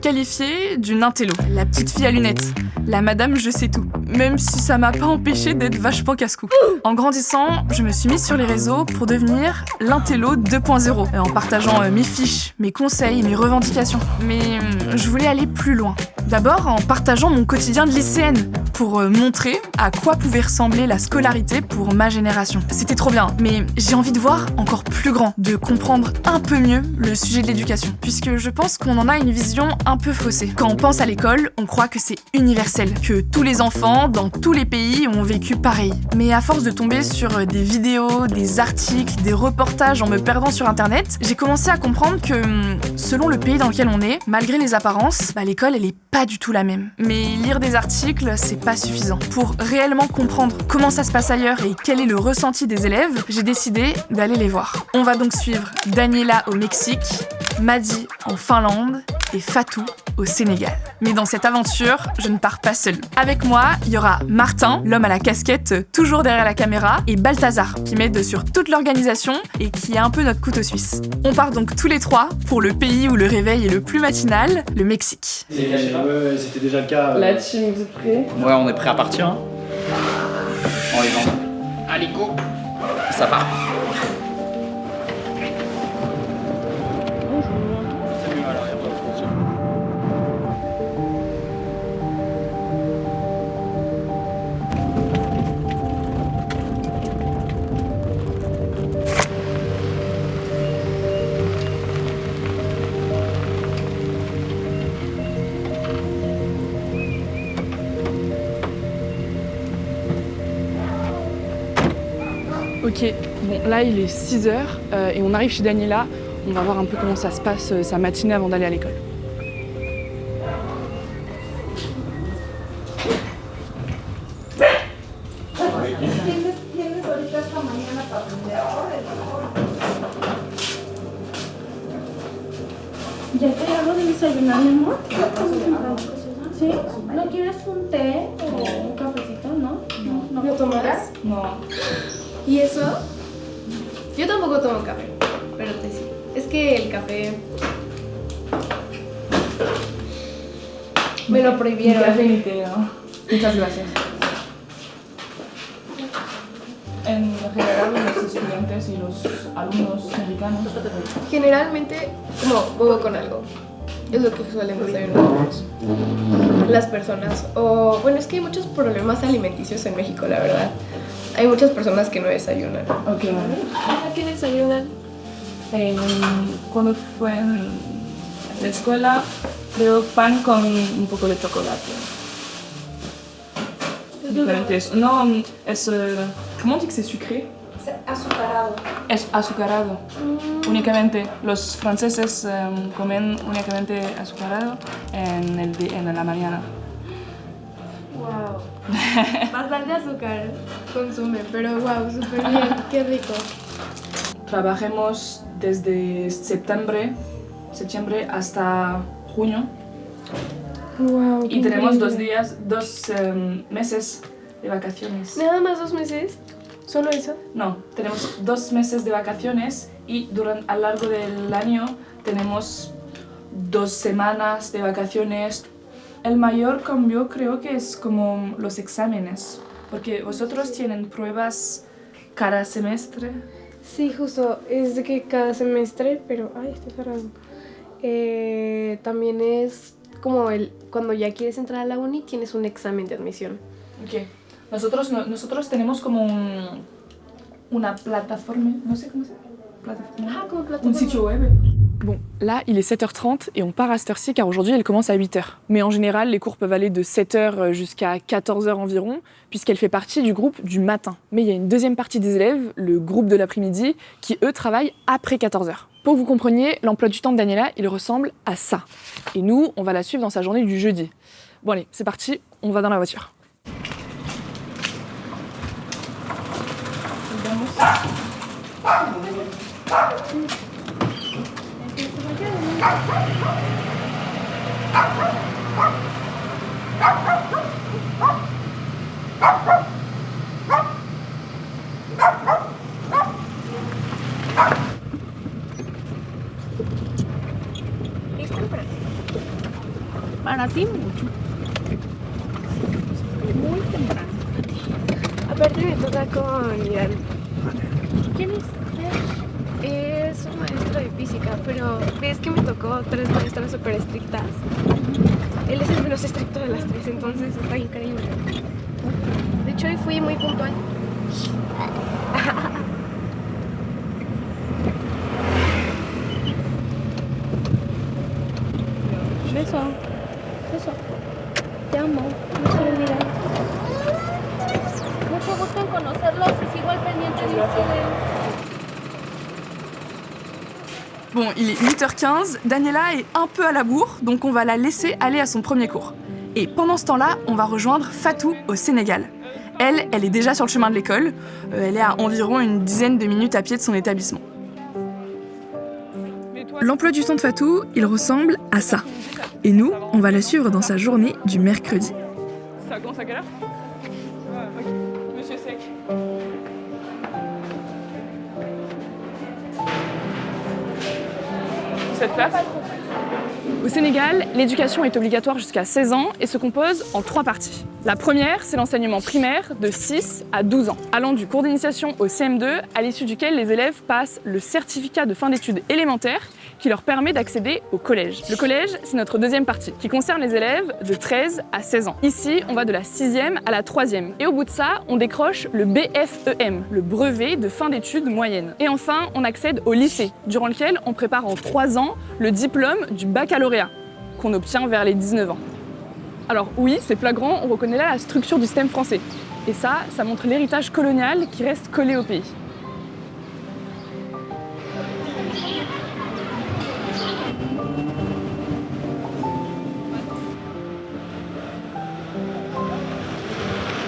qualifier d'une intello, la petite fille à lunettes, la madame je sais tout, même si ça m'a pas empêché d'être vachement casse-cou. En grandissant, je me suis mise sur les réseaux pour devenir l'intello 2.0, en partageant mes fiches, mes conseils, mes revendications. Mais je voulais aller plus loin. D'abord en partageant mon quotidien de lycéenne, pour montrer à quoi pouvait ressembler la scolarité pour ma génération. C'était trop bien, mais j'ai envie de voir encore plus grand, de comprendre un peu mieux le sujet de l'éducation, puisque je pense qu'on en a une vision un peu faussée. Quand on pense à l'école, on croit que c'est universel, que tous les enfants, dans tous les pays, ont vécu pareil. Mais à force de tomber sur des vidéos, des articles, des reportages en me perdant sur internet, j'ai commencé à comprendre que, selon le pays dans lequel on est, malgré les apparences, l'école elle est pas du tout la même. Mais lire des articles, c'est pas suffisant. Pour réellement comprendre comment ça se passe ailleurs et quel est le ressenti des élèves, j'ai décidé d'aller les voir. On va donc suivre Daniela au Mexique, Madi en Finlande et Fatou au Sénégal. Mais dans cette aventure, je ne pars pas seule. Avec moi, il y aura Martin, l'homme à la casquette toujours derrière la caméra, et Balthazar, qui m'aide sur toute l'organisation et qui est un peu notre couteau suisse. On part donc tous les trois pour le pays où le réveil est le plus matinal, le Mexique. Ouais, c'était déjà le cas. La team, vous êtes prêts? Ouais, on est prêt à partir. Hein. On les jambes. Allez, go. Ça part. Ok, bon là il est 6h et on arrive chez Daniela. On va voir un peu comment ça se passe sa matinée avant d'aller à l'école. ¿Ya te hago de desayunar, mi amor? ¿Sí? ¿No quieres un té o un cafecito, no? ¿No lo tomarás? No. ¿Y eso? Yo tampoco tomo café, pero té sí. Es que el café me lo prohibieron. Café ni té, ¿no? Muchas gracias. En general los estudiantes y los alumnos mexicanos. Generalmente como huevo con algo. Es lo que suelen desayunar las personas. O bueno, es que hay muchos problemas alimenticios en México, la verdad. Hay muchas personas que no desayunan. Ok, vale. ¿A qué desayunan? Cuando fue en la escuela, creo pan con un poco de chocolate. Diferentes. No, es... ¿Cómo se dice sucré? Azucarado. Es azucarado. Únicamente. Los franceses comen únicamente azucarado en la mañana. Wow. Bastante azúcar consumen, pero wow, súper bien, qué rico. Trabajemos desde septiembre hasta junio. Wow. Y tenemos 2 meses de vacaciones. ¿Nada más 2 meses? ¿Solo eso? No, tenemos 2 meses de vacaciones y a lo largo del año tenemos 2 semanas de vacaciones. El mayor cambio creo que es como los exámenes, porque vosotros tienen pruebas cada semestre. Sí, justo, es de que cada semestre, pero... Ay, está cerrado. También es como cuando ya quieres entrar a la uni, tienes un examen de admisión. Ok. Nosotros tenemos como una plataforma, no sé cómo se llama. Ah, como plataforma. Un sitio web. Bon, là, il est 7h30 et on part à cette heure-ci car aujourd'hui, elle commence à 8h. Mais en général, les cours peuvent aller de 7h jusqu'à 14h environ, puisqu'elle fait partie du groupe du matin. Mais il y a une deuxième partie des élèves, le groupe de l'après-midi, qui eux travaillent après 14h. Pour que vous compreniez, l'emploi du temps de Daniela, il ressemble à ça. Et nous, on va la suivre dans sa journée du jeudi. Bon allez, c'est parti, on va dans la voiture. para ti mucho. Muy temprano. Aparte me toca con Irán. ¿Quién es? Es un maestro de física, pero ves que me tocó 3 maestras súper estrictas. Él es el menos estricto de las 3, entonces está increíble. De hecho, hoy fui muy puntual. Beso. Beso. Te amo. No quiero mirar. Mucho gusto en conocerlos y sigo al pendiente de ustedes. Bon, il est 8h15, Daniela est un peu à la bourre, donc on va la laisser aller à son premier cours. Et pendant ce temps-là, on va rejoindre Fatou au Sénégal. Elle est déjà sur le chemin de l'école, elle est à environ une dizaine de minutes à pied de son établissement. L'emploi du temps de Fatou, il ressemble à ça. Et nous, on va la suivre dans sa journée du mercredi. Ça commence à quelle heure? Ok. Monsieur Sec. Cette place? Au Sénégal, l'éducation est obligatoire jusqu'à 16 ans et se compose en 3 parties. La première, c'est l'enseignement primaire de 6 à 12 ans, allant du cours d'initiation au CM2, à l'issue duquel les élèves passent le certificat de fin d'études élémentaires qui leur permet d'accéder au collège. Le collège, c'est notre deuxième partie, qui concerne les élèves de 13 à 16 ans. Ici, on va de la 6e à la 3e. Et au bout de ça, on décroche le BFEM, le brevet de fin d'études moyennes. Et enfin, on accède au lycée, durant lequel on prépare en 3 ans le diplôme du baccalauréat, qu'on obtient vers les 19 ans. Alors oui, c'est flagrant, on reconnaît là la structure du système français. Et ça montre l'héritage colonial qui reste collé au pays.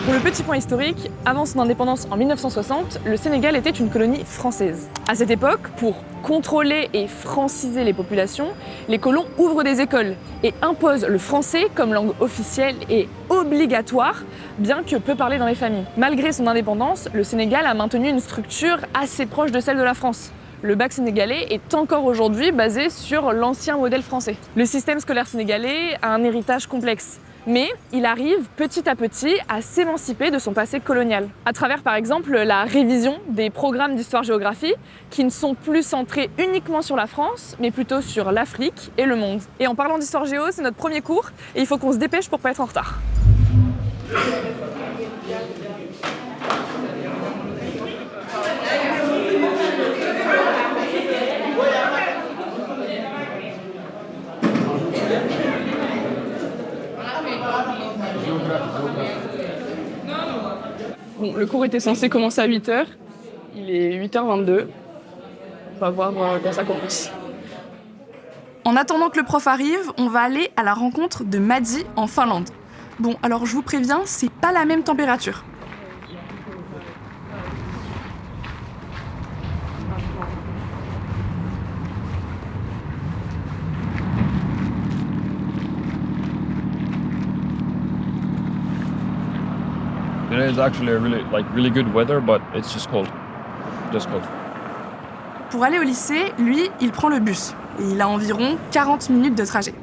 Pour le petit point historique, avant son indépendance en 1960, le Sénégal était une colonie française. À cette époque, pour contrôler et franciser les populations, les colons ouvrent des écoles et imposent le français comme langue officielle et obligatoire, bien que peu parlé dans les familles. Malgré son indépendance, le Sénégal a maintenu une structure assez proche de celle de la France. Le bac sénégalais est encore aujourd'hui basé sur l'ancien modèle français. Le système scolaire sénégalais a un héritage complexe. Mais il arrive petit à petit à s'émanciper de son passé colonial, à travers par exemple la révision des programmes d'histoire-géographie qui ne sont plus centrés uniquement sur la France, mais plutôt sur l'Afrique et le monde. Et en parlant d'histoire-géo, c'est notre premier cours et il faut qu'on se dépêche pour pas être en retard. Bon, le cours était censé commencer à 8h, il est 8h22, on va voir quand ça commence. En attendant que le prof arrive, on va aller à la rencontre de Madi en Finlande. Bon, alors je vous préviens, c'est pas la même température. Today is actually a really good weather, but it's just cold. Just cold. Pour aller au lycée, lui, il prend le bus. Et il a environ 40 minutes de trajet.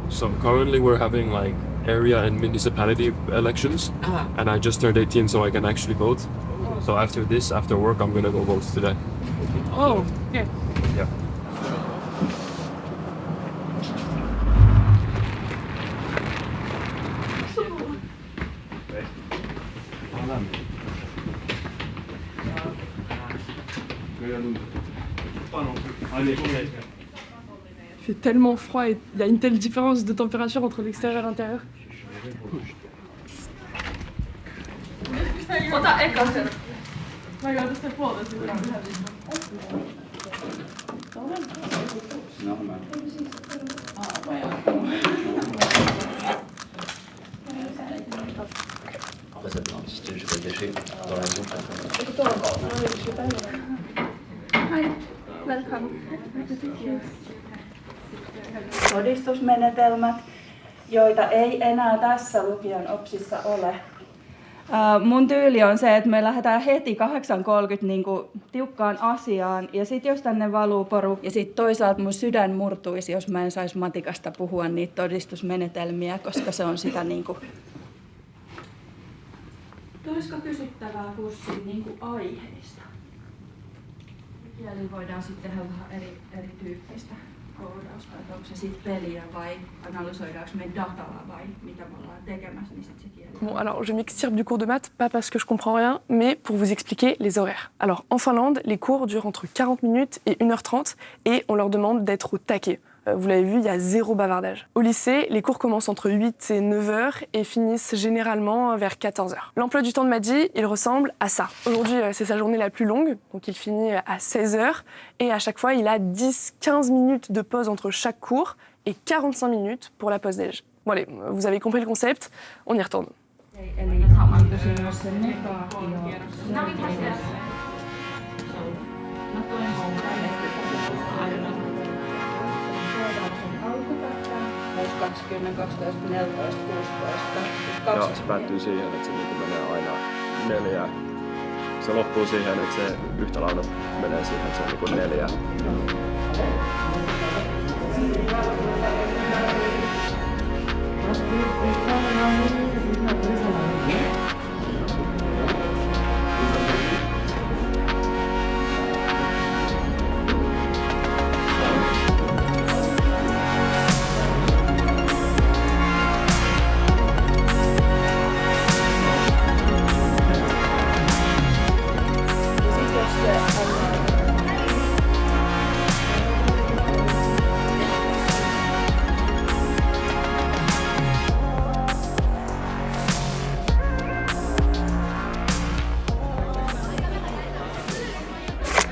So currently we're having like area and municipality elections, and I just turned 18, so I can actually vote. So after this, after work, I'm gonna go vote today. Oh, ok. Yeah. Il fait tellement froid et il y a une telle différence de température entre l'extérieur et l'intérieur. Normal. Après ça peut insister, je vais pas cacher dans la maison. Todistusmenetelmät, joita ei enää tässä lukion OPSissa ole. Mun tyyli on se, että me lähdetään heti 8.30 niin kuin tiukkaan asiaan ja sitten jos tänne valuu poru ja sitten toisaalta mun sydän murtuisi, jos mä en saisi matikasta puhua niitä todistusmenetelmiä, koska se on sitä niin kuin... Olisiko kysyttävää kurssin niin kuin aiheista? Eli voidaan sitten tehdä vähän erityyppistä koodausta, että onko se sitten peliä vai analysoidaanko me dataa vai mitä me ollaan tekemässä, niin sitten se kieli. Bon, alors je m'extirpe du cours de maths, pas parce que je comprends rien, mais pour vous expliquer les horaires. Alors en Finlande, les cours durent entre 40 minutes et 1h30 et on leur demande d'être au taquet. Vous l'avez vu, il y a zéro bavardage. Au lycée, les cours commencent entre 8 et 9h et finissent généralement vers 14h. L'emploi du temps de Madi, il ressemble à ça. Aujourd'hui, c'est sa journée la plus longue, donc il finit à 16h et à chaque fois, il a 10-15 minutes de pause entre chaque cours et 45 minutes pour la pause déj. Bon allez, vous avez compris le concept, on y retourne. Ja se päättyy siihen, että se niin menee aina 4. Se loppuu siihen, että se yhtä lailla menee siihen, että se on niin 4.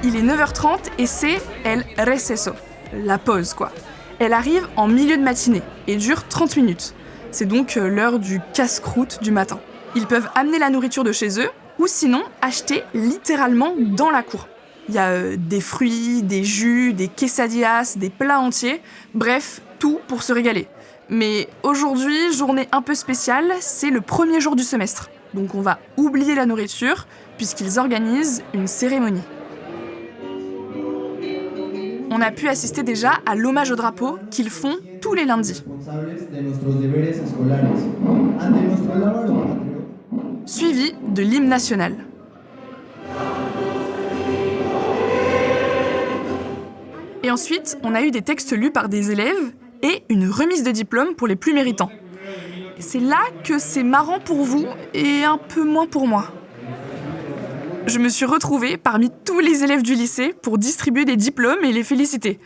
Il est 9h30 et c'est el receso, la pause quoi. Elle arrive en milieu de matinée et dure 30 minutes. C'est donc l'heure du casse-croûte du matin. Ils peuvent amener la nourriture de chez eux ou sinon acheter littéralement dans la cour. Il y a des fruits, des jus, des quesadillas, des plats entiers, bref, tout pour se régaler. Mais aujourd'hui, journée un peu spéciale, c'est le premier jour du semestre. Donc on va oublier la nourriture puisqu'ils organisent une cérémonie. On a pu assister déjà à l'hommage au drapeau qu'ils font tous les lundis. Suivi de l'hymne national. Et ensuite, on a eu des textes lus par des élèves et une remise de diplôme pour les plus méritants. Et c'est là que c'est marrant pour vous et un peu moins pour moi. Je me suis retrouvée parmi tous les élèves du lycée pour distribuer des diplômes et les féliciter.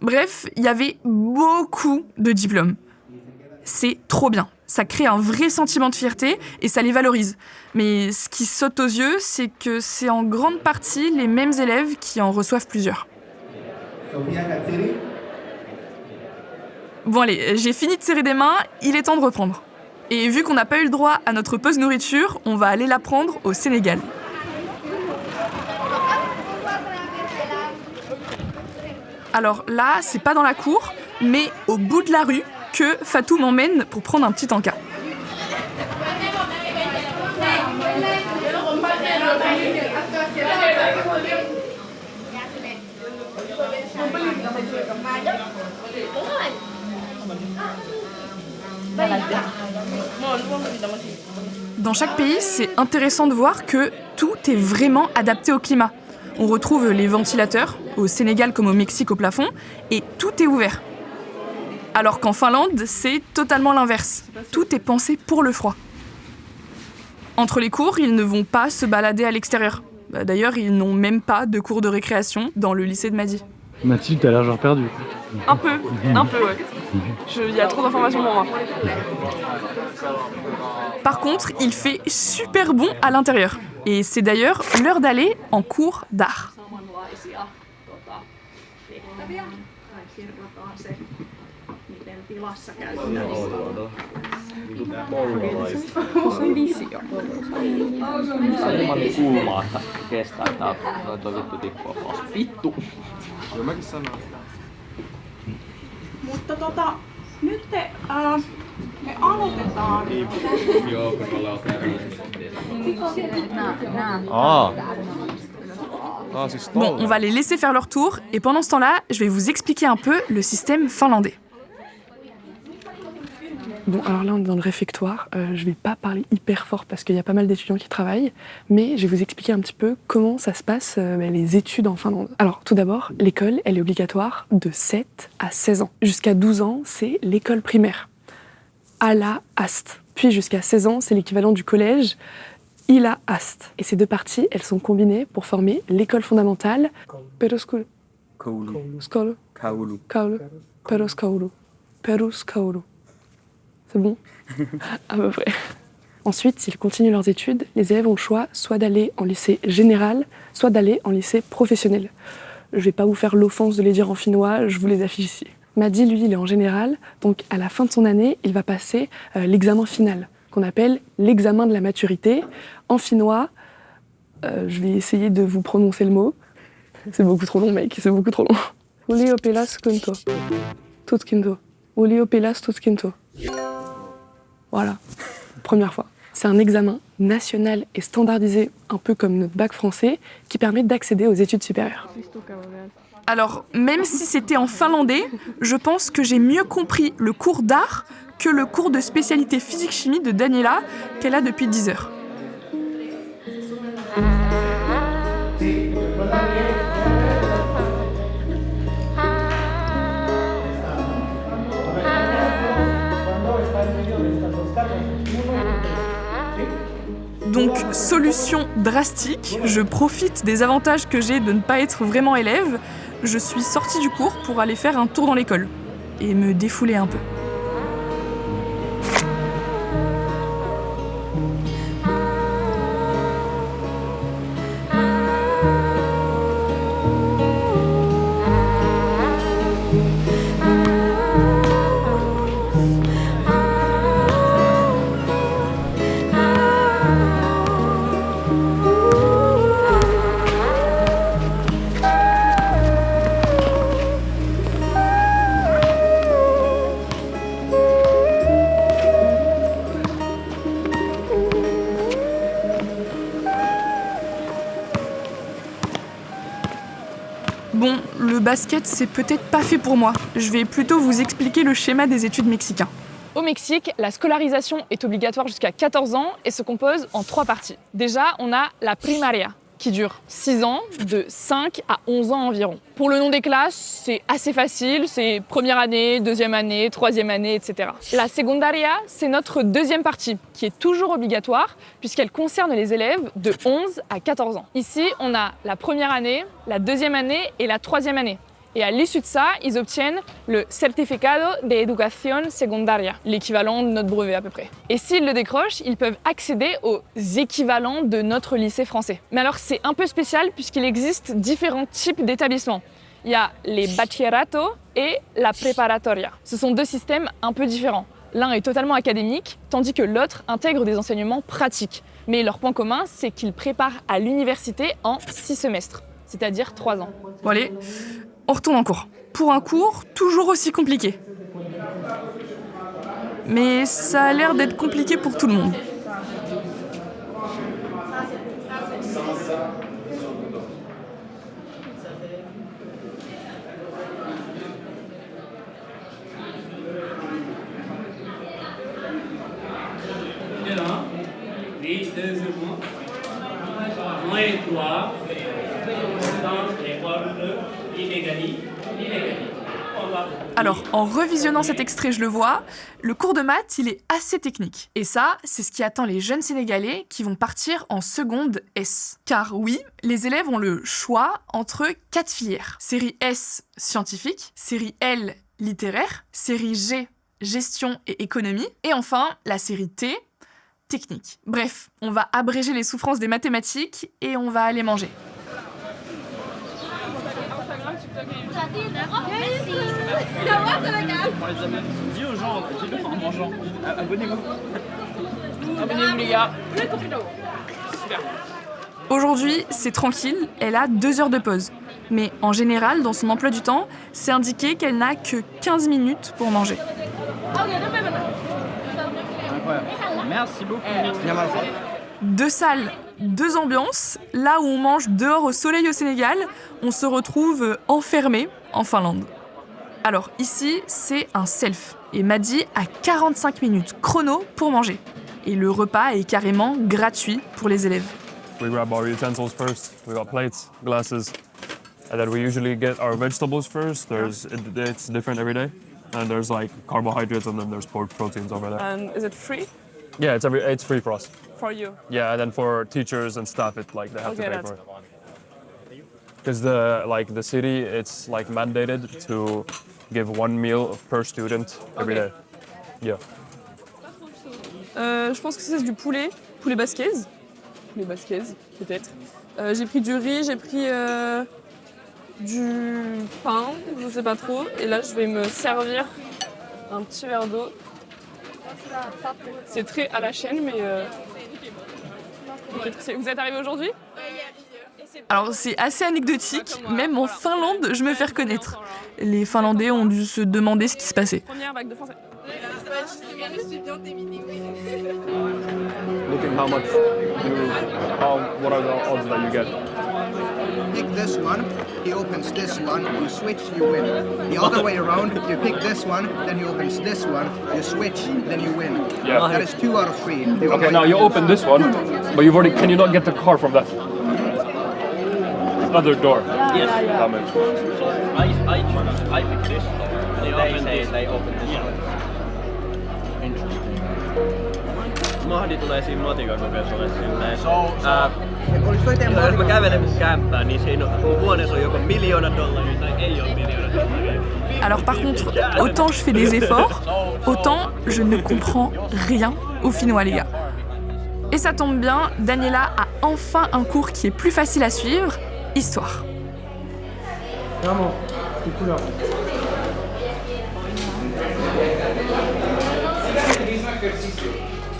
Bref, il y avait beaucoup de diplômes. C'est trop bien. Ça crée un vrai sentiment de fierté et ça les valorise. Mais ce qui saute aux yeux, c'est que c'est en grande partie les mêmes élèves qui en reçoivent plusieurs. Bon allez, j'ai fini de serrer des mains, il est temps de reprendre. Et vu qu'on n'a pas eu le droit à notre pause nourriture, on va aller la prendre au Sénégal. Alors là, c'est pas dans la cour, mais au bout de la rue que Fatou m'emmène pour prendre un petit encas. Dans chaque pays, c'est intéressant de voir que tout est vraiment adapté au climat. On retrouve les ventilateurs, au Sénégal comme au Mexique au plafond, et tout est ouvert. Alors qu'en Finlande, c'est totalement l'inverse. Tout est pensé pour le froid. Entre les cours, ils ne vont pas se balader à l'extérieur. D'ailleurs, ils n'ont même pas de cours de récréation dans le lycée de Madi. Mathilde, t'as l'air genre perdu. Un peu, ouais. Il y a trop d'informations pour moi. Par contre, il fait super bon à l'intérieur. Et c'est d'ailleurs l'heure d'aller en cours d'art. Ilman kuumaa, että kestää tää toi vittu tippua. Vittu! Mutta nyt me aloitetaan. Bon, on va les laisser faire leur tour, et pendant ce temps-là, je vais vous expliquer un peu le système finlandais. Bon, alors là, on est dans le réfectoire. Je vais pas parler hyper fort parce qu'il y a pas mal d'étudiants qui travaillent, mais je vais vous expliquer un petit peu comment ça se passe, les études en Finlande. Alors, tout d'abord, l'école, elle est obligatoire de 7 à 16 ans. Jusqu'à 12 ans, c'est l'école primaire. Ala-ast. Puis jusqu'à 16 ans, c'est l'équivalent du collège, Ila-ast. Et ces deux parties, elles sont combinées pour former l'école fondamentale, Peruskoulu. Skolu. Kaulu. Peruskoulu. Peruskoulu. C'est bon? À peu près. Ensuite, s'ils continuent leurs études, les élèves ont le choix soit d'aller en lycée général, soit d'aller en lycée professionnel. Je vais pas vous faire l'offense de les dire en finnois, je vous les affiche ici. Madi, lui, il est en général, donc à la fin de son année, il va passer l'examen final, qu'on appelle l'examen de la maturité. En finnois, je vais essayer de vous prononcer le mot. C'est beaucoup trop long, mec, c'est beaucoup trop long. Uliopelas kunto. Tutkinto. Uliopelas tutkinto. Voilà, première fois. C'est un examen national et standardisé, un peu comme notre bac français, qui permet d'accéder aux études supérieures. Alors, même si c'était en finlandais, je pense que j'ai mieux compris le cours d'art que le cours de spécialité physique-chimie de Daniela, qu'elle a depuis 10 heures. Donc, solution drastique, je profite des avantages que j'ai de ne pas être vraiment élève. Je suis sortie du cours pour aller faire un tour dans l'école et me défouler un peu. Bon, le basket, c'est peut-être pas fait pour moi. Je vais plutôt vous expliquer le schéma des études mexicains. Au Mexique, la scolarisation est obligatoire jusqu'à 14 ans et se compose en 3 parties. Déjà, on a la primaria, qui dure 6 ans, de 5 à 11 ans environ. Pour le nom des classes, c'est assez facile, c'est première année, deuxième année, troisième année, etc. La secundaria, c'est notre deuxième partie, qui est toujours obligatoire, puisqu'elle concerne les élèves de 11 à 14 ans. Ici, on a la première année, la deuxième année et la troisième année. Et à l'issue de ça, ils obtiennent le Certificado de Educación Secundaria, l'équivalent de notre brevet à peu près. Et s'ils le décrochent, ils peuvent accéder aux équivalents de notre lycée français. Mais alors c'est un peu spécial puisqu'il existe différents types d'établissements. Il y a les bachillerato et la preparatoria. Ce sont 2 systèmes un peu différents. L'un est totalement académique, tandis que l'autre intègre des enseignements pratiques. Mais leur point commun, c'est qu'ils préparent à l'université en 6 semestres, c'est-à-dire 3 ans. Bon allez, on retourne en cours. Pour un cours toujours aussi compliqué. Mais ça a l'air d'être compliqué pour tout le monde. Alors, en revisionnant cet extrait, je le vois, le cours de maths, il est assez technique. Et ça, c'est ce qui attend les jeunes Sénégalais qui vont partir en seconde S. Car oui, les élèves ont le choix entre 4 filières. Série S, scientifique, série L, littéraire, série G, gestion et économie, et enfin, la série T, technique. Bref, on va abréger les souffrances des mathématiques et on va aller manger. Dis aux gens, dis-le en mangeant. Abonnez-vous. Abonnez-vous les gars. Super. Aujourd'hui, c'est tranquille, elle a 2 heures de pause. Mais en général, dans son emploi du temps, c'est indiqué qu'elle n'a que 15 minutes pour manger. Incroyable. Merci beaucoup. 2 salles, 2 ambiances. Là où on mange dehors au soleil au Sénégal, on se retrouve enfermé en Finlande. Alors ici, c'est un self. Et Maddy a 45 minutes chrono pour manger. Et le repas est carrément gratuit pour les élèves. We grab our utensils first. We got plates, glasses, and then we usually get our vegetables first. It's different every day, and there's like carbohydrates and then there's proteins over there. And is it free Yeah, it's free for us. for you? Yeah, and then for teachers and stuff, they have to Okay, pay that's- for it. Because the city, it's like mandated to give 1 meal per student every Okay. day. Yeah. Je pense que c'est du poulet basquez. Poulet basquez, peut-être. J'ai pris du riz, j'ai pris du pain, je sais pas trop. Et là, je vais me servir un petit verre d'eau. C'est très à la chaîne, mais... Vous êtes arrivé aujourd'hui? Alors c'est assez anecdotique, même en Finlande, je me fais reconnaître. Les Finlandais ont dû se demander ce qui se passait. Première vague de français. Look at what are the odds that you get? Pick this one, he opens this one, you switch, you win. The other way around, you pick this one, then he opens this one, you switch, then you win. Yeah. That is 2 out of 3. The Okay, other now way- you open this one, but can you not get the car from that other door? Yes. Damn it. I pick this. They open this one. Mahdi tulee siinä matikakokeessa silleen. Olis toi teidän Jos mä kävelen mun kämppään, niin siinä mun huoneessa on joko $1 million tai ei ole $1 million. Alors par contre, autant je fais des efforts, autant je ne comprends rien au finnois les gars. Et ça tombe bien, Daniela a enfin un cours qui est plus facile à suivre, histoire. Vamos, tu couleur.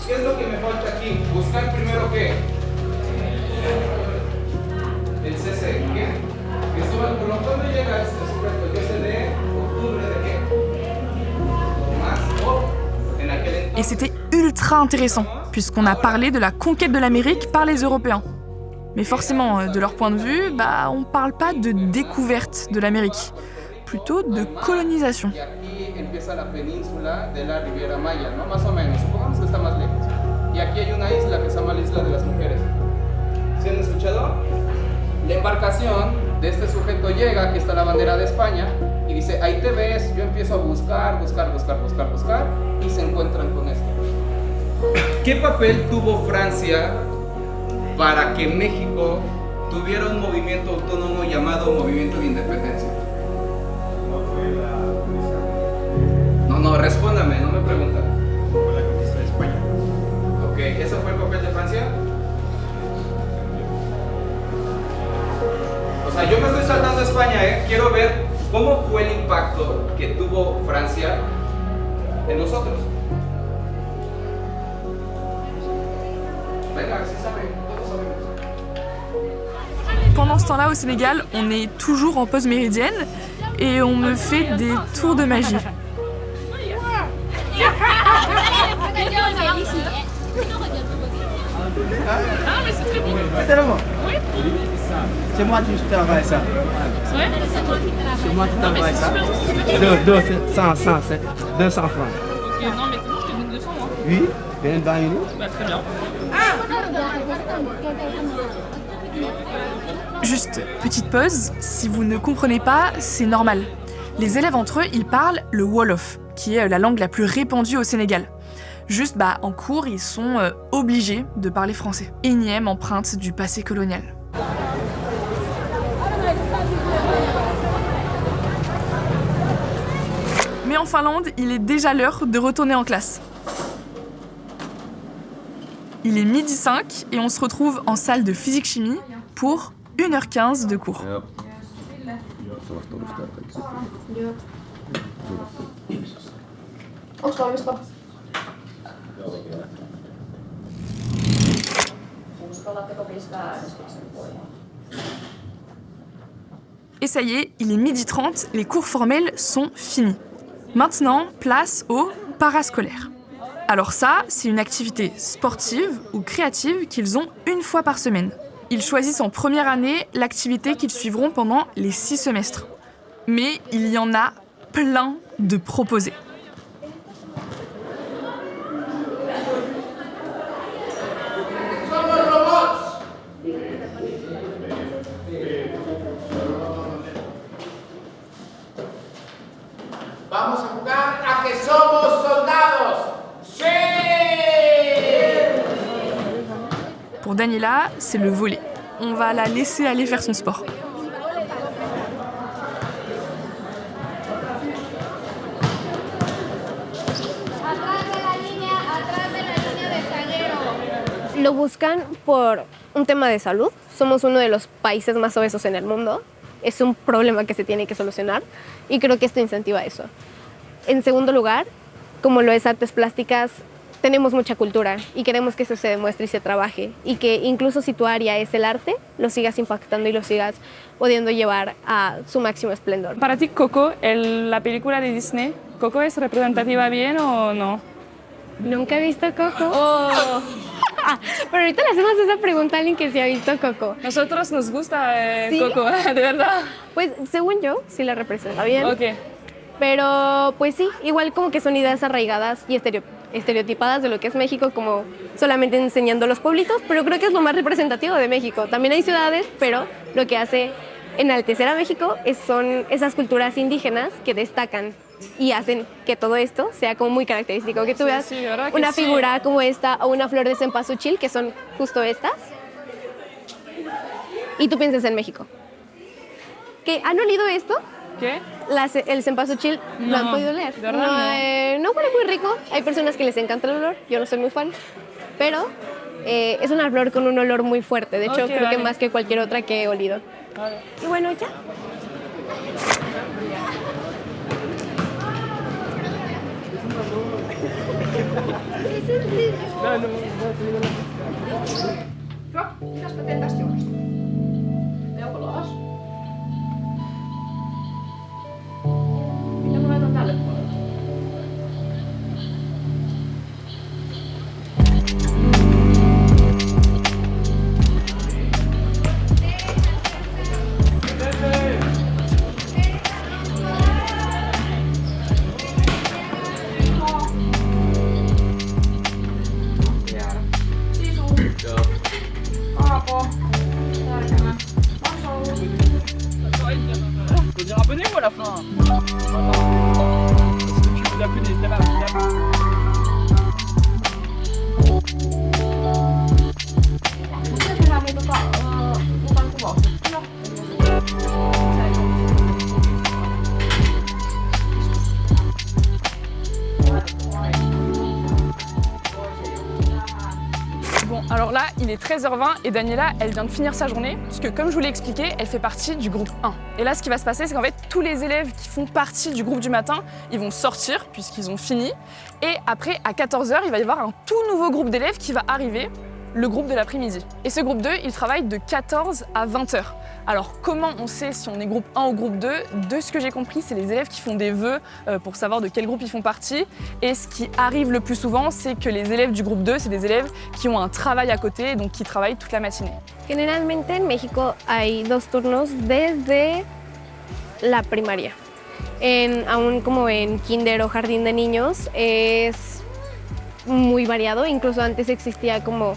¿Qué es lo que me falta aquí? Buscar primero qué? El CC, ¿qué? Que suban, ¿cuándo llega este sujeto? Yo sé de octubre de qué? Más o en aquel entonces. Et c'était ultra intéressant, puisqu'on a parlé de la conquête de l'Amérique par les Européens. Mais forcément, de leur point de vue, on parle pas de découverte de l'Amérique, plutôt de colonisation. Y aquí empieza la península de la Riviera Maya, ¿no? Más o menos, supongamos que está más lejos. Y aquí hay una isla que se llama la Isla de las Mujeres. ¿Sí han escuchado? La embarcación de este sujeto llega, aquí está la bandera de España, y dice, ahí te ves, yo empiezo a buscar, y se encuentran con esto. ¿Qué papel tuvo Francia para que México tuviera un movimiento autónomo llamado Movimiento de Independencia? No, respóndame, no me preguntan. Fue la conquista de España. Ok, ¿ese fue el papel de Francia? O sea, yo me estoy saltando a España, ¿eh? Quiero ver cómo fue el impacto que tuvo Francia en nosotros. Venga, sí saben, todos sabemos. Pendant ce temps-là, au Sénégal, on est toujours en pause méridienne et on me fait des tours de magie. C'est moi qui travaille ça. C'est moi qui travaille ça. 200 francs. Ok, non, mais je te donne 200 moi. Oui, bien dans une. Bah, très bien. Juste, petite pause, si vous ne comprenez pas, c'est normal. Les élèves entre eux, ils parlent le Wolof, qui est la langue la plus répandue au Sénégal. Juste, en cours, ils sont obligés de parler français. Énième empreinte du passé colonial. Mais en Finlande, il est déjà l'heure de retourner en classe. Il est 12h05 et on se retrouve en salle de physique-chimie pour 1h15 de cours. Onko valmista? Uskallatteko pistää äänestyksen voimaan? Et ça y est, il est 12h30, les cours formels sont finis. Maintenant, place au parascolaire. Alors ça, c'est une activité sportive ou créative qu'ils ont une fois par semaine. Ils choisissent en première année l'activité qu'ils suivront pendant les 6 semestres. Mais il y en a plein de proposés. Vamos a jugar a que somos soldados. ¡Sí! Pour Daniela, c'est le volley. On va la laisser aller faire son sport. Lo buscan por un tema de salud. Somos uno de los países más obesos en el mundo. Es un problema que se tiene que solucionar y creo que esto incentiva eso. En segundo lugar, como lo es artes plásticas, tenemos mucha cultura y queremos que eso se demuestre y se trabaje y que incluso si tu área es el arte, lo sigas impactando y lo sigas pudiendo llevar a su máximo esplendor. Para ti, Coco, la película de Disney, ¿Coco es representativa bien o no? Nunca he visto Coco. Oh. Pero ahorita le hacemos esa pregunta a alguien que sí ha visto Coco. Nosotros nos gusta ¿Sí? Coco, de verdad. Pues según yo, sí la representa bien. Ok. Pero pues sí, igual como que son ideas arraigadas y estereotipadas de lo que es México, como solamente enseñando los pueblitos, pero creo que es lo más representativo de México. También hay ciudades, pero lo que hace enaltecer a México son esas culturas indígenas que destacan y hacen que todo esto sea como muy característico. Que tú veas una figura como esta o una flor de cempasúchil, que son justo estas, y tú piensas en México. ¿Que han olido esto? ¿Qué? El cempasúchil, ¿lo han podido leer? De verdad no huele muy rico. Hay personas que les encanta el olor, yo no soy muy fan, pero es una flor con un olor muy fuerte. De hecho, creo que más que cualquier otra que he olido. Vale. Y bueno, ya. Las presentacions. Veu colors? I no m'ha les colors. Faut dire abonnez-vous à la fin. Je vous appuie, n'hésitez pas à vous abonner. Bon, alors là, il est 13h20 et Daniela, elle vient de finir sa journée, puisque comme je vous l'ai expliqué, elle fait partie du groupe 1. Et là, ce qui va se passer, c'est qu'en fait, tous les élèves qui font partie du groupe du matin, ils vont sortir, puisqu'ils ont fini. Et après, à 14h, il va y avoir un tout nouveau groupe d'élèves qui va arriver, le groupe de l'après-midi. Et ce groupe 2, il travaille de 14 à 20h. Alors, comment on sait si on est groupe 1 ou groupe 2? De ce que j'ai compris, c'est les élèves qui font des vœux pour savoir de quel groupe ils font partie. Et ce qui arrive le plus souvent, c'est que les élèves du groupe 2, c'est des élèves qui ont un travail à côté, donc qui travaillent toute la matinée. Generalmente en México hay 2 turnos desde la primaria. Aún como en kinder o jardín de niños es muy variado, incluso antes existía como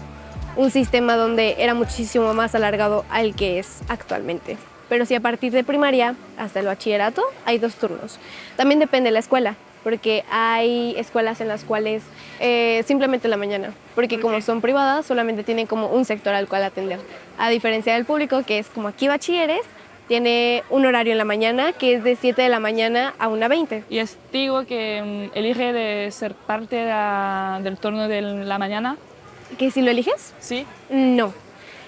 un sistema donde era muchísimo más alargado al que es actualmente. Pero sí, a partir de primaria hasta el bachillerato hay 2 turnos. También depende de la escuela, porque hay escuelas en las cuales simplemente en la mañana, porque como son privadas solamente tienen como un sector al cual atender. A diferencia del público, que es como aquí bachilleres, tiene un horario en la mañana que es de 7 de la mañana a 1:20. ¿Y es digo que elige de ser parte del turno de la mañana? ¿Que si lo eliges? Sí. No,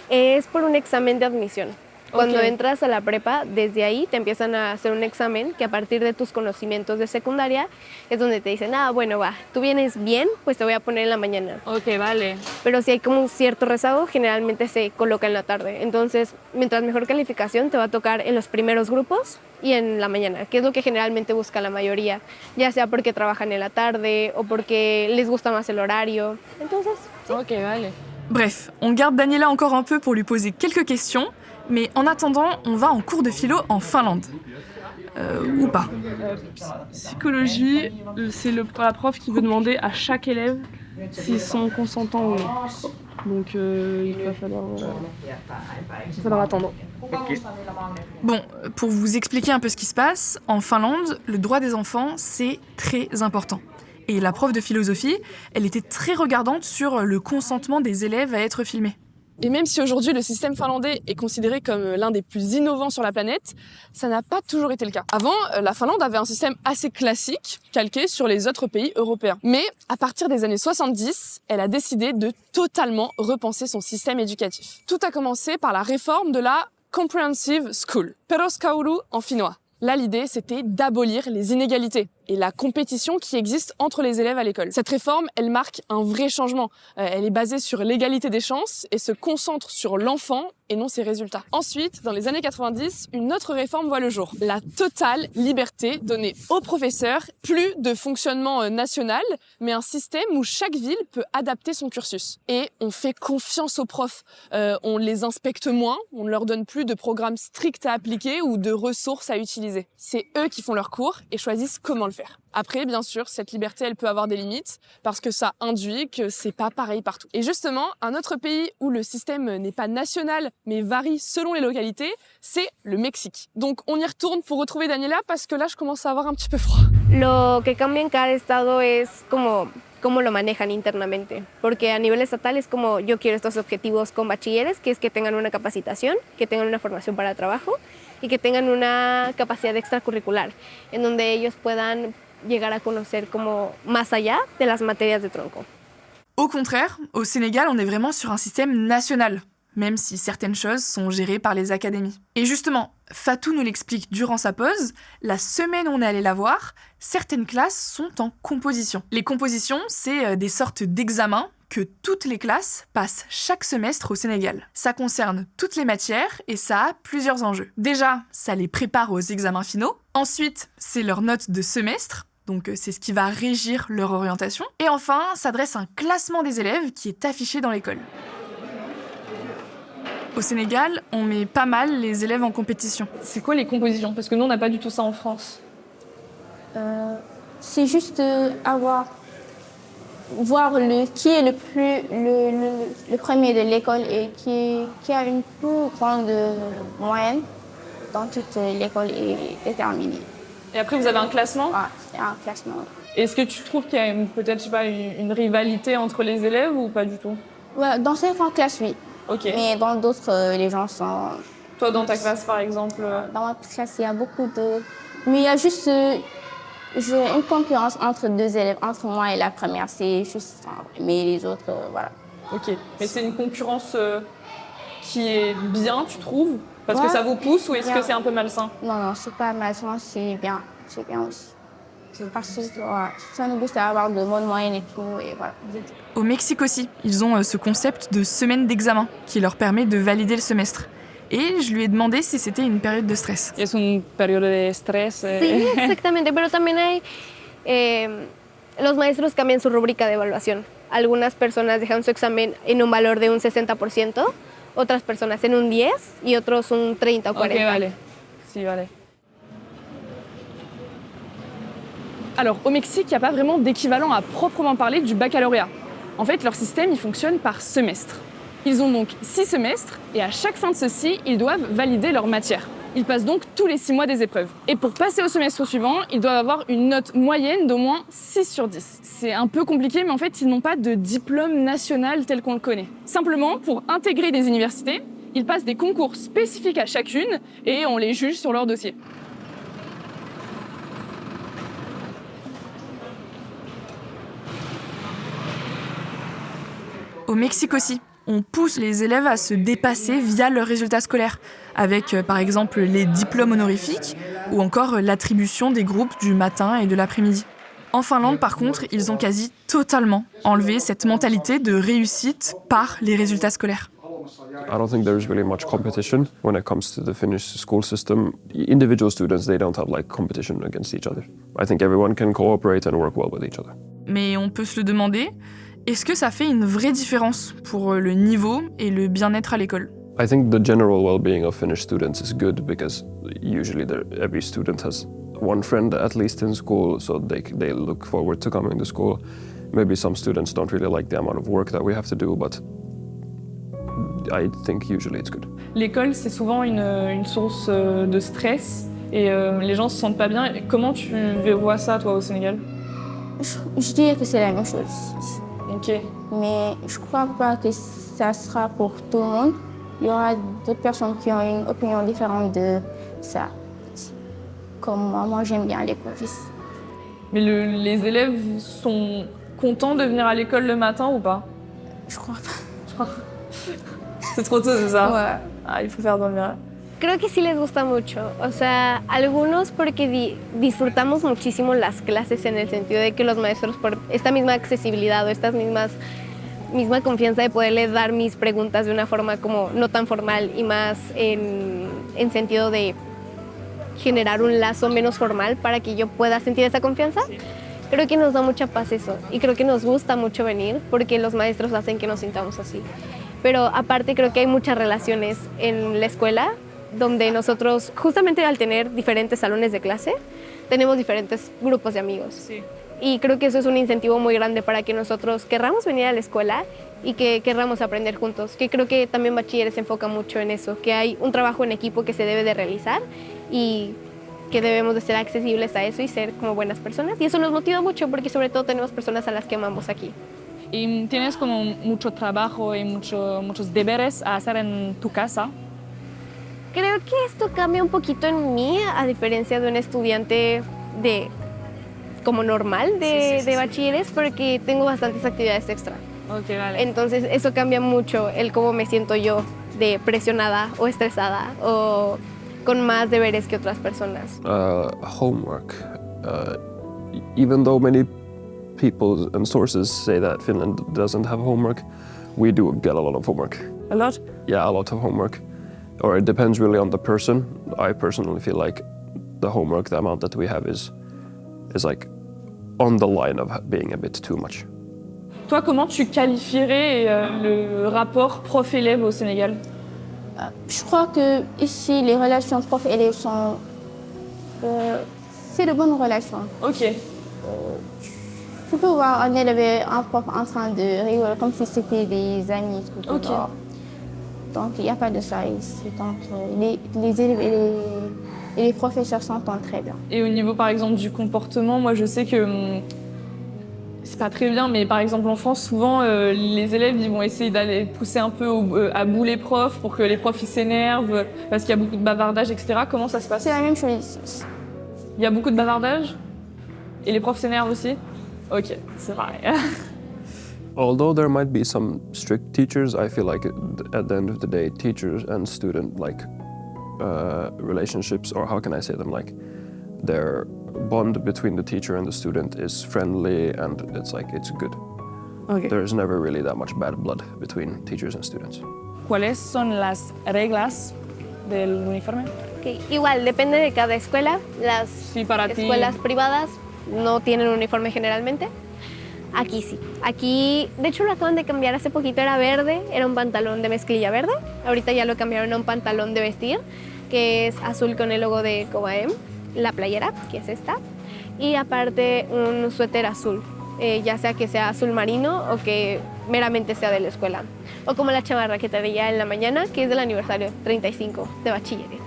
es por un examen de admisión. Cuando entras a la prepa, desde ahí te empiezan a hacer un examen que a partir de tus conocimientos de secundaria es donde te dicen, bueno, va, tú vienes bien, pues te voy a poner en la mañana. Ok, vale. Pero si hay como un cierto rezago, generalmente se coloca en la tarde. Entonces, mientras mejor calificación, te va a tocar en los primeros grupos y en la mañana, que es lo que generalmente busca la mayoría, ya sea porque trabajan en la tarde o porque les gusta más el horario. Entonces, sí. Ok, vale. Bref, on garde Daniela encore un peu pour lui poser quelques questions, mais en attendant, on va en cours de philo en Finlande. Ou pas. Psychologie, c'est la prof qui veut demander à chaque élève s'ils sont consentants ou non. Donc il va falloir attendre. Bon, pour vous expliquer un peu ce qui se passe, en Finlande, le droit des enfants, c'est très important. Et la prof de philosophie, elle était très regardante sur le consentement des élèves à être filmés. Et même si aujourd'hui le système finlandais est considéré comme l'un des plus innovants sur la planète, ça n'a pas toujours été le cas. Avant, la Finlande avait un système assez classique, calqué sur les autres pays européens. Mais à partir des années 70, elle a décidé de totalement repenser son système éducatif. Tout a commencé par la réforme de la Comprehensive School, peruskoulu en finnois. Là, l'idée, c'était d'abolir les inégalités et la compétition qui existe entre les élèves à l'école. Cette réforme, elle marque un vrai changement. Elle est basée sur l'égalité des chances et se concentre sur l'enfant et non ses résultats. Ensuite, dans les années 90, une autre réforme voit le jour. La totale liberté donnée aux professeurs, plus de fonctionnement national, mais un système où chaque ville peut adapter son cursus. Et on fait confiance aux profs. On les inspecte moins, on ne leur donne plus de programmes stricts à appliquer ou de ressources à utiliser. C'est eux qui font leurs cours et choisissent comment le faire. Après, bien sûr, cette liberté, elle peut avoir des limites parce que ça induit que c'est pas pareil partout. Et justement, un autre pays où le système n'est pas national mais varie selon les localités, c'est le Mexique. Donc on y retourne pour retrouver Daniela parce que là, je commence à avoir un petit peu froid. Lo que cambia en cada estado es como cómo lo manejan internamente, porque a nivel estatal es como yo quiero estos objetivos con bachilleres, que es que tengan una capacitación, que tengan una formación para trabajo y que tengan una capacidad extracurricular, en donde ellos puedan llegar a conocer como más allá de las materias de tronco. Au contraire, au Sénégal, on est vraiment sur un système national, même si certaines choses sont gérées par les académies. Et justement, Fatou nous l'explique durant sa pause, la semaine où on est allé la voir, certaines classes sont en composition. Les compositions, c'est des sortes d'examens que toutes les classes passent chaque semestre au Sénégal. Ça concerne toutes les matières et ça a plusieurs enjeux. Déjà, ça les prépare aux examens finaux. Ensuite, c'est leurs notes de semestre. Donc c'est ce qui va régir leur orientation. Et enfin, ça dresse un classement des élèves qui est affiché dans l'école. Au Sénégal, on met pas mal les élèves en compétition. C'est quoi les compositions? Parce que nous, on n'a pas du tout ça en France. C'est juste voir qui est le premier de l'école et qui a une plus grande moyenne dans toute l'école est déterminée. Et après, vous avez un classement? C'est un classement. Est-ce que tu trouves qu'il y a peut-être, je sais pas, une rivalité entre les élèves ou pas du tout? Ouais, dans certaines classes, oui. Ok. Mais dans d'autres, les gens sont... Toi, dans ta classe, par exemple? Dans ma classe, il y a beaucoup de... Mais il y a juste une concurrence entre deux élèves, entre moi et la première. C'est juste ça. Mais les autres, voilà. Ok. Mais c'est une concurrence qui est bien, tu trouves? Parce que ça vous pousse ou est-ce que c'est un peu malsain? Non, c'est pas malsain, c'est bien. C'est bien aussi. Parce que ça nous booste à avoir de bonnes moyennes et tout. Et voilà. Au Mexique aussi, ils ont ce concept de semaine d'examen qui leur permet de valider le semestre. Et je lui ai demandé si c'était une période de stress. Es un periodo de estrés. Sí, exactamente, pero también hay... los maestros cambian su rúbrica de evaluación. Algunas personas dejan su examen en un valor de un 60%, otras personas en un 10% y otros un 30 o 40%. Ok, vale. Si, vale. Alors, au Mexique, il n'y a pas vraiment d'équivalent à proprement parler du baccalauréat. En fait, leur système, il fonctionne par semestre. Ils ont donc 6 semestres et à chaque fin de ceux-ci, ils doivent valider leur matière. Ils passent donc tous les 6 mois des épreuves. Et pour passer au semestre suivant, ils doivent avoir une note moyenne d'au moins 6 sur 10. C'est un peu compliqué, mais en fait, ils n'ont pas de diplôme national tel qu'on le connaît. Simplement, pour intégrer des universités, ils passent des concours spécifiques à chacune et on les juge sur leur dossier. Au Mexique aussi, On pousse les élèves à se dépasser via leurs résultats scolaires, avec par exemple les diplômes honorifiques ou encore l'attribution des groupes du matin et de l'après-midi. En Finlande, par contre, ils ont quasi totalement enlevé cette mentalité de réussite par les résultats scolaires. I don't think there's really much competition when it comes to the Finnish school system. Individual students, they don't have like competition against each other. I think everyone can cooperate and work well with each other. Mais on peut se le demander, est-ce que ça fait une vraie différence pour le niveau et le bien-être à l'école? I think the general well-being of Finnish students is good because usually every student has one friend at least in school, so they look forward to coming to school. Maybe some students don't really like the amount of work that we have to do, but I think usually it's good. L'école, c'est souvent une source de stress et les gens se sentent pas bien. Comment tu vois ça, toi, au Sénégal? Je dirais que c'est la même chose. Ok. Mais je crois pas que ça sera pour tout le monde. Il y aura d'autres personnes qui ont une opinion différente de ça. Comme moi j'aime bien l'école. Mais les élèves sont contents de venir à l'école le matin ou pas? Je crois pas. Je crois. C'est trop tôt, c'est ça? Ouais. Ah, il faut faire dormir. Creo que sí les gusta mucho, o sea, algunos porque disfrutamos muchísimo las clases en el sentido de que los maestros por esta misma accesibilidad o esta misma confianza de poderle dar mis preguntas de una forma como no tan formal y más en sentido de generar un lazo menos formal para que yo pueda sentir esa confianza. Creo que nos da mucha paz eso y creo que nos gusta mucho venir porque los maestros hacen que nos sintamos así. Pero aparte creo que hay muchas relaciones en la escuela donde nosotros, justamente al tener diferentes salones de clase, tenemos diferentes grupos de amigos. Sí. Y creo que eso es un incentivo muy grande para que nosotros querramos venir a la escuela y que querramos aprender juntos. Que creo que también Bachilleres se enfoca mucho en eso, que hay un trabajo en equipo que se debe de realizar y que debemos de ser accesibles a eso y ser como buenas personas. Y eso nos motiva mucho porque sobre todo tenemos personas a las que amamos aquí. ¿Y tienes como mucho trabajo y muchos deberes a hacer en tu casa? Creo que esto cambia un poquito en mí, a diferencia de un estudiante como normal de bachilleres, porque tengo bastantes actividades extra. Okay, vale. Entonces eso cambia mucho el cómo me siento yo de presionada o estresada o con más deberes que otras personas. Homework. Even though many people and sources say that Finland doesn't have homework, we do get a lot of homework. A lot? Yeah, a lot of homework. Or it depends really on the person. I personally feel like the homework, the amount that we have is like on the line of being a bit too much. Toi, comment tu qualifierais le rapport prof-élève au Sénégal? Je crois que ici, les relations prof-élèves sont... c'est de bonnes relations. Ok. Tu peux voir un élève et un prof en train de rigoler comme si c'était des amis. Ok. Donc, il n'y a pas de ça ici. Donc, les élèves et les professeurs s'entendent très bien. Et au niveau, par exemple, du comportement, moi, je sais que c'est pas très bien, mais par exemple, en France, souvent, les élèves, ils vont essayer d'aller pousser un peu à bout les profs pour que les profs, ils s'énervent parce qu'il y a beaucoup de bavardage, etc. Comment ça se passe? C'est la même chose ici. Il y a beaucoup de bavardage? Et les profs s'énervent aussi? Ok, c'est pareil. Although there might be some strict teachers, I feel like at the end of the day, teachers and student relationships, or how can I say them, like their bond between the teacher and the student is friendly and it's good. Okay. There's never really that much bad blood between teachers and students. ¿Cuáles son las reglas del uniforme? Okay. Igual, depende de cada escuela. Las escuelas privadas no tienen uniforme generalmente. Aquí sí. Aquí, de hecho, lo acaban de cambiar hace poquito, era verde, era un pantalón de mezclilla verde. Ahorita ya lo cambiaron a un pantalón de vestir, que es azul con el logo de Cobaem, la playera, que es esta, y aparte un suéter azul, ya sea que sea azul marino o que meramente sea de la escuela. O como la chamarra que traía en la mañana, que es del aniversario 35 de Bachilleres.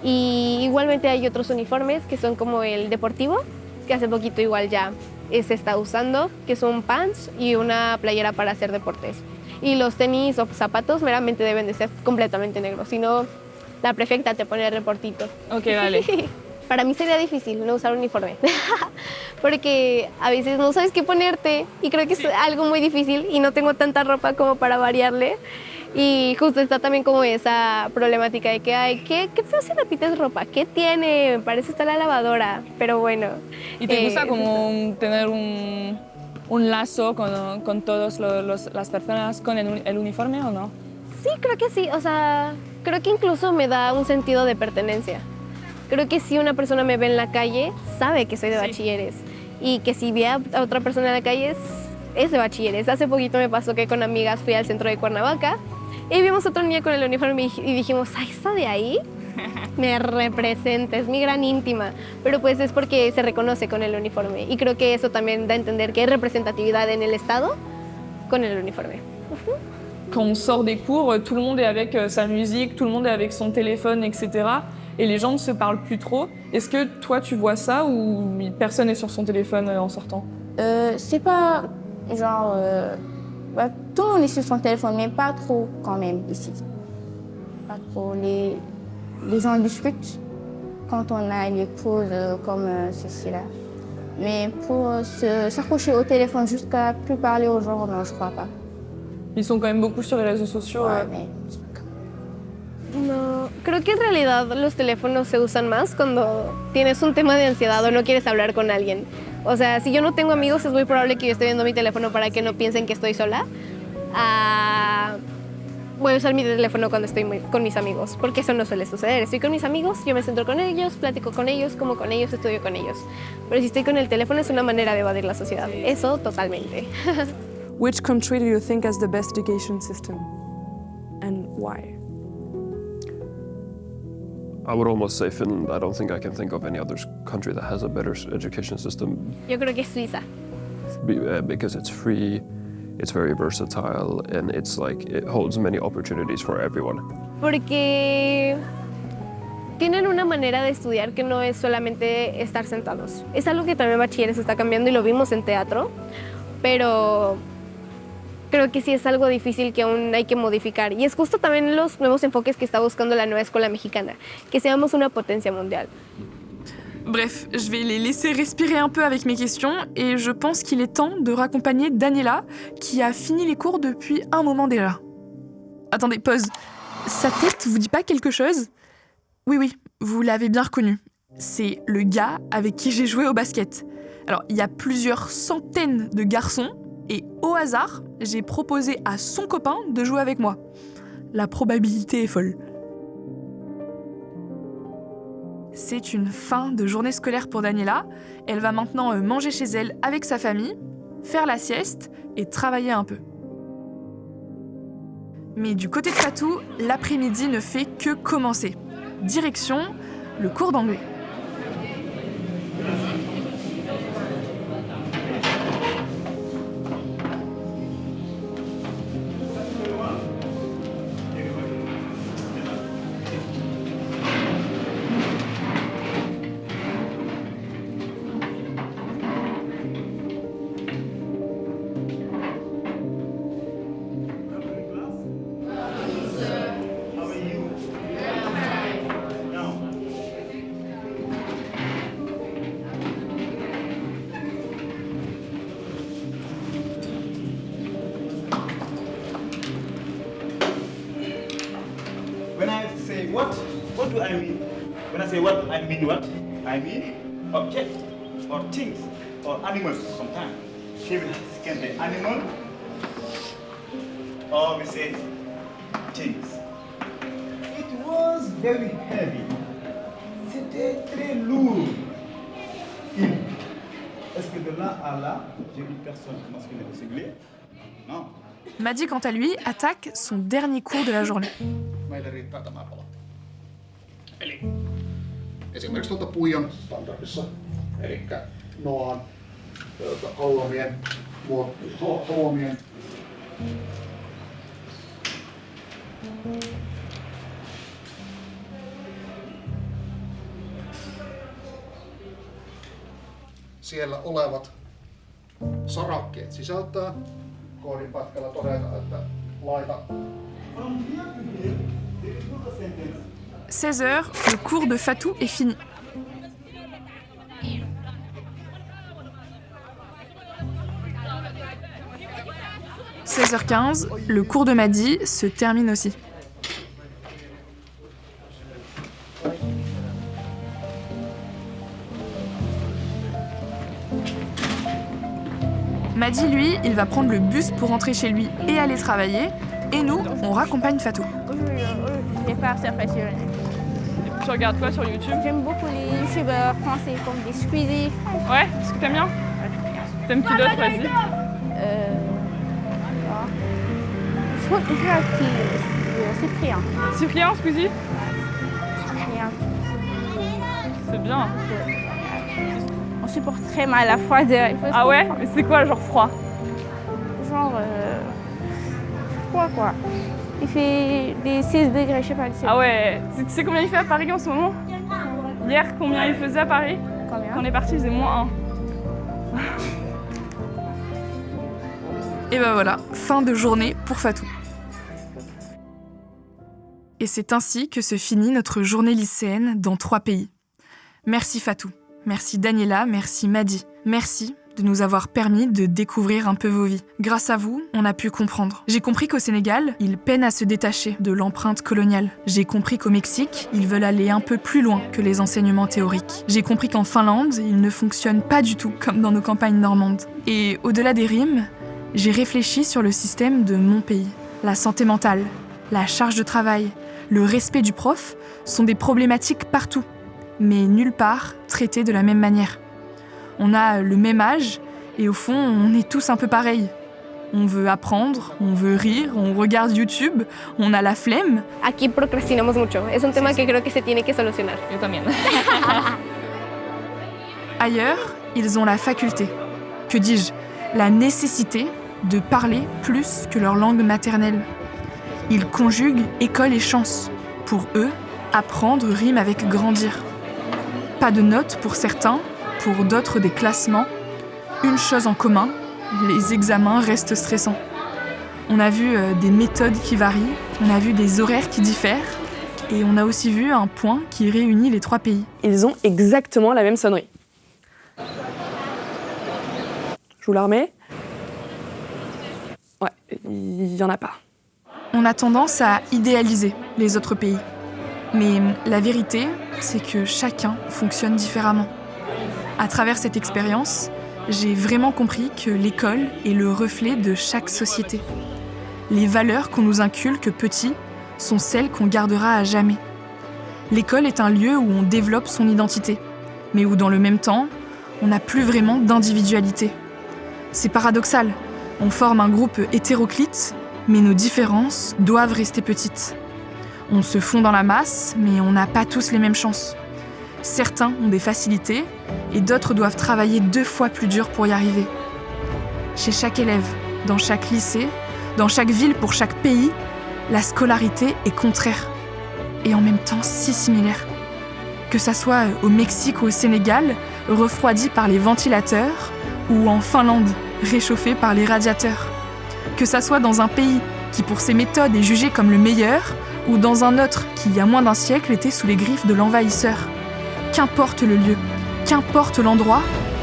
Y igualmente hay otros uniformes que son como el deportivo, que hace poquito igual ya se está usando, que son pants y una playera para hacer deportes. Y los tenis o zapatos meramente deben de ser completamente negros, si no la prefecta te pone el reportito. Ok, vale. Para mí sería difícil no usar uniforme, porque a veces no sabes qué ponerte y creo que es algo muy difícil y no tengo tanta ropa como para variarle. Y justo está también como esa problemática de que, ay, qué feo si repites ropa, ¿qué tiene? Parece estar la lavadora, pero bueno. ¿Y te gusta como tener un lazo con todas las personas con el uniforme o no? Sí, creo que sí, o sea, creo que incluso me da un sentido de pertenencia. Creo que si una persona me ve en la calle, sabe que soy de bachilleres. Y que si ve a otra persona en la calle, es de bachilleres. Hace poquito me pasó que con amigas fui al centro de Cuernavaca y vimos a otra niña con el uniforme y dijimos, ¡ay, esta de ahí me representa, es mi gran íntima! Pero pues es porque se reconoce con el uniforme. Y creo que eso también da a entender que hay representatividad en el Estado con el uniforme. Quand on sort des cours, tout le monde est avec sa musique, tout le monde est avec son téléphone, etc. Et les gens ne se parlent plus trop. Est-ce que toi, tu vois ça ou personne n'est sur son téléphone en sortant? C'est pas genre... tout le monde est sur son téléphone, mais pas trop quand même ici. Pas trop. Les gens discutent quand on a les pauses comme ceci-là. Mais pour s'accrocher au téléphone jusqu'à plus parler aux gens, non, je crois pas. Ils sont quand même beaucoup sur les réseaux sociaux. Mais... No, creo que en realidad los teléfonos se usan más cuando tienes un tema de ansiedad o no quieres hablar con alguien. O sea, si yo no tengo amigos, es muy probable que yo esté viendo mi teléfono para que no piensen que estoy sola. Voy a usar mi teléfono cuando estoy con mis amigos, porque eso no suele suceder. Estoy con mis amigos, yo me centro con ellos, platico con ellos, como con ellos, estudio con ellos. Pero si estoy con el teléfono es una manera de evadir la sociedad. Eso totalmente. Which country do you think has the best education system? And why? I would almost say Finland. I don't think I can think of any other country that has a better education system. Yo creo que es Suiza. Because it's free, it's very versatile, and it's like it holds many opportunities for everyone. Porque tienen una manera de estudiar que no es solamente estar sentados. Es algo que también bachilleres está cambiando y lo vimos en teatro, pero creo que sí es algo difícil que aún hay que modificar. Y es justo también los nuevos enfoques que está buscando la nueva escuela mexicana, que seamos una potencia mundial. Bref, je vais les laisser respirer un peu avec mes questions et je pense qu'il est temps de raccompagner Daniela qui a fini les cours depuis un moment déjà. Attendez, pause. Sa tête vous dit pas quelque chose? Oui, vous l'avez bien reconnu. C'est le gars avec qui j'ai joué au basket. Alors, il y a plusieurs centaines de garçons et au hasard, j'ai proposé à son copain de jouer avec moi. La probabilité est folle. C'est une fin de journée scolaire pour Daniela. Elle va maintenant manger chez elle avec sa famille, faire la sieste et travailler un peu. Mais du côté de Fatou, l'après-midi ne fait que commencer. Direction le cours d'anglais. When I say what do I mean? When I say what, I mean what? I mean object or things or animals sometimes. Here we can say animal or we say things. It was very heavy. C'était très lourd. Est-ce que de là à là, j'ai une personne masculine ou singulier? Non. Madi, quant à lui, attaque son dernier cours de la journée. Meille riittää tämä pala. Eli esimerkiksi tuolta puijon standardissa, eli noan kolomien, kolomien. Siellä olevat sarakkeet sisältää koodinpätkällä todeta, että laita 16h, le cours de Fatou est fini. 16h15, le cours de Madi se termine aussi. Madi, lui, il va prendre le bus pour rentrer chez lui et aller travailler. Et nous, on raccompagne Fatou. Je vais faire surfer. Tu regardes quoi sur YouTube? J'aime beaucoup les youtubeurs français comme des Squeezie. Ouais, est-ce que t'aimes bien? T'aimes qui d'autre, vas-y? Je crois que Cyprien. Cyprien, Squeezie? Cyprien. C'est bien. On supporte très mal la froideur. Ah ouais? Mais c'est quoi, genre froid? Genre froid quoi. Il fait des 16 degrés, je sais pas. Ah ouais, tu sais combien il fait à Paris en ce moment? Hier, combien il faisait à Paris? Combien? Quand on est parti, il faisait -1. Et ben voilà, fin de journée pour Fatou. Et c'est ainsi que se finit notre journée lycéenne dans 3 pays. Merci Fatou, merci Daniela, merci Madi, merci de nous avoir permis de découvrir un peu vos vies. Grâce à vous, on a pu comprendre. J'ai compris qu'au Sénégal, ils peinent à se détacher de l'empreinte coloniale. J'ai compris qu'au Mexique, ils veulent aller un peu plus loin que les enseignements théoriques. J'ai compris qu'en Finlande, ils ne fonctionnent pas du tout comme dans nos campagnes normandes. Et au-delà des rimes, j'ai réfléchi sur le système de mon pays. La santé mentale, la charge de travail, le respect du prof sont des problématiques partout, mais nulle part traitées de la même manière. On a le même âge et au fond, on est tous un peu pareils. On veut apprendre, on veut rire, on regarde YouTube, on a la flemme. Aquí procrastinamos mucho. Es un tema que creo que se tiene que solucionar. Yo también. Ailleurs, ils ont la faculté, que dis-je, la nécessité de parler plus que leur langue maternelle. Ils conjuguent école et chance. Pour eux, apprendre rime avec grandir. Pas de notes pour certains, pour d'autres des classements. Une chose en commun, les examens restent stressants. On a vu des méthodes qui varient, on a vu des horaires qui diffèrent, et on a aussi vu un point qui réunit les 3 pays. Ils ont exactement la même sonnerie. Je vous la remets. Ouais, il y en a pas. On a tendance à idéaliser les autres pays. Mais la vérité, c'est que chacun fonctionne différemment. À travers cette expérience, j'ai vraiment compris que l'école est le reflet de chaque société. Les valeurs qu'on nous inculque petits sont celles qu'on gardera à jamais. L'école est un lieu où on développe son identité, mais où dans le même temps, on n'a plus vraiment d'individualité. C'est paradoxal, on forme un groupe hétéroclite, mais nos différences doivent rester petites. On se fond dans la masse, mais on n'a pas tous les mêmes chances. Certains ont des facilités et d'autres doivent travailler 2 fois plus dur pour y arriver. Chez chaque élève, dans chaque lycée, dans chaque ville pour chaque pays, la scolarité est contraire et en même temps si similaire. Que ça soit au Mexique ou au Sénégal, refroidi par les ventilateurs, ou en Finlande, réchauffé par les radiateurs. Que ça soit dans un pays qui pour ses méthodes est jugé comme le meilleur, ou dans un autre qui, il y a moins d'un siècle, était sous les griffes de l'envahisseur. Qu'importe le lieu, qu'importe l'endroit,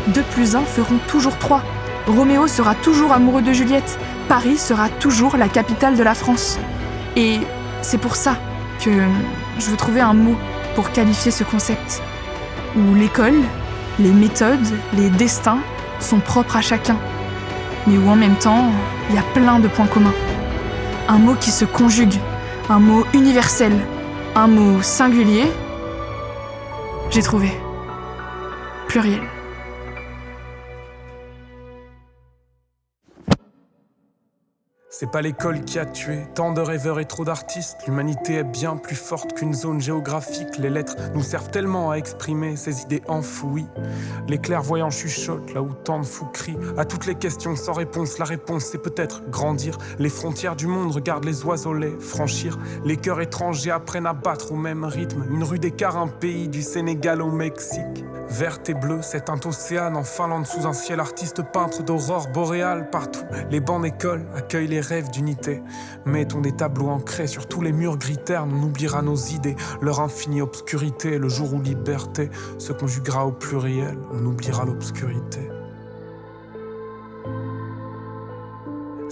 2 + 1 feront toujours 3. Roméo sera toujours amoureux de Juliette. Paris sera toujours la capitale de la France. Et c'est pour ça que je veux trouver un mot pour qualifier ce concept. Où l'école, les méthodes, les destins sont propres à chacun. Mais où en même temps, il y a plein de points communs. Un mot qui se conjugue, un mot universel, un mot singulier. J'ai trouvé. Pluriel. C'est pas l'école qui a tué tant de rêveurs et trop d'artistes. L'humanité est bien plus forte qu'une zone géographique. Les lettres nous servent tellement à exprimer ces idées enfouies. Les clairvoyants chuchotent là où tant de fous crient. À toutes les questions sans réponse, la réponse c'est peut-être grandir. Les frontières du monde regardent les oiseaux les franchir. Les cœurs étrangers apprennent à battre au même rythme. Une rue d'écart, un pays du Sénégal au Mexique. Verte et bleue, c'est un océan en Finlande sous un ciel artiste peintre d'aurore boréale partout. Les bancs d'école accueillent les rêves d'unité. Mettons des tableaux ancrés sur tous les murs gris ternes. On oubliera nos idées, leur infinie obscurité. Le jour où liberté se conjuguera au pluriel, on oubliera l'obscurité.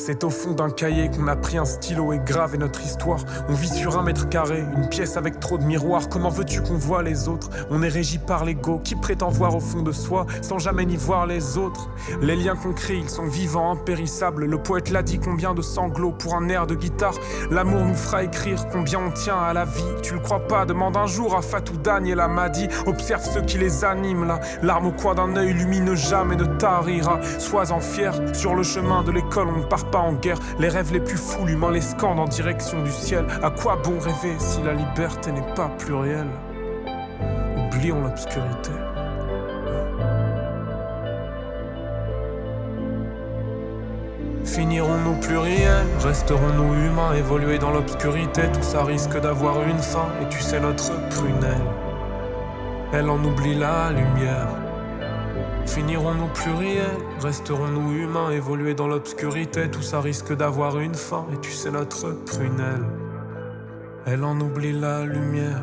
C'est au fond d'un cahier qu'on a pris un stylo et gravé notre histoire. On vit sur 1 mètre carré, une pièce avec trop de miroirs. Comment veux-tu qu'on voit les autres? On est régi par l'ego qui prétend voir au fond de soi sans jamais n'y voir les autres. Les liens qu'on crée, ils sont vivants, impérissables. Le poète l'a dit, combien de sanglots pour un air de guitare. L'amour nous fera écrire combien on tient à la vie. Tu le crois pas? Demande un jour à Fatou Daniel Amadi. Observe ceux qui les animent là. L'arme au coin d'un œil lumineux jamais ne tarira. Sois-en fier, sur le chemin de l'école on ne part pas en guerre. Les rêves les plus fous, l'humain les scande en direction du ciel. À quoi bon rêver si la liberté n'est pas plurielle? Oublions l'obscurité. Finirons-nous pluriels? Resterons-nous humains, évoluer dans l'obscurité? Tout ça risque d'avoir une fin, et tu sais notre prunelle, elle en oublie la lumière. Finirons-nous pluriels? Resterons-nous humains, évoluer dans l'obscurité? Tout ça risque d'avoir une fin, et tu sais notre prunelle, elle en oublie la lumière.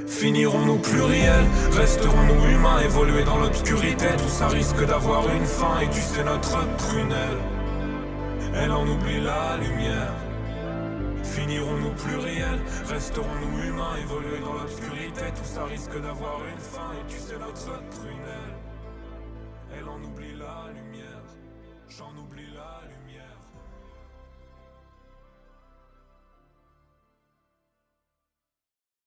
Finirons-nous pluriels? Resterons-nous humains, évoluer dans l'obscurité? Tout ça risque d'avoir une fin, et tu sais notre prunelle, elle en oublie la lumière. Finirons-nous pluriels? Resterons-nous humains, évoluer dans l'obscurité? Tout ça risque d'avoir une fin, et tu sais notre prunelle, elle en oublie la lumière. J'en oublie la lumière.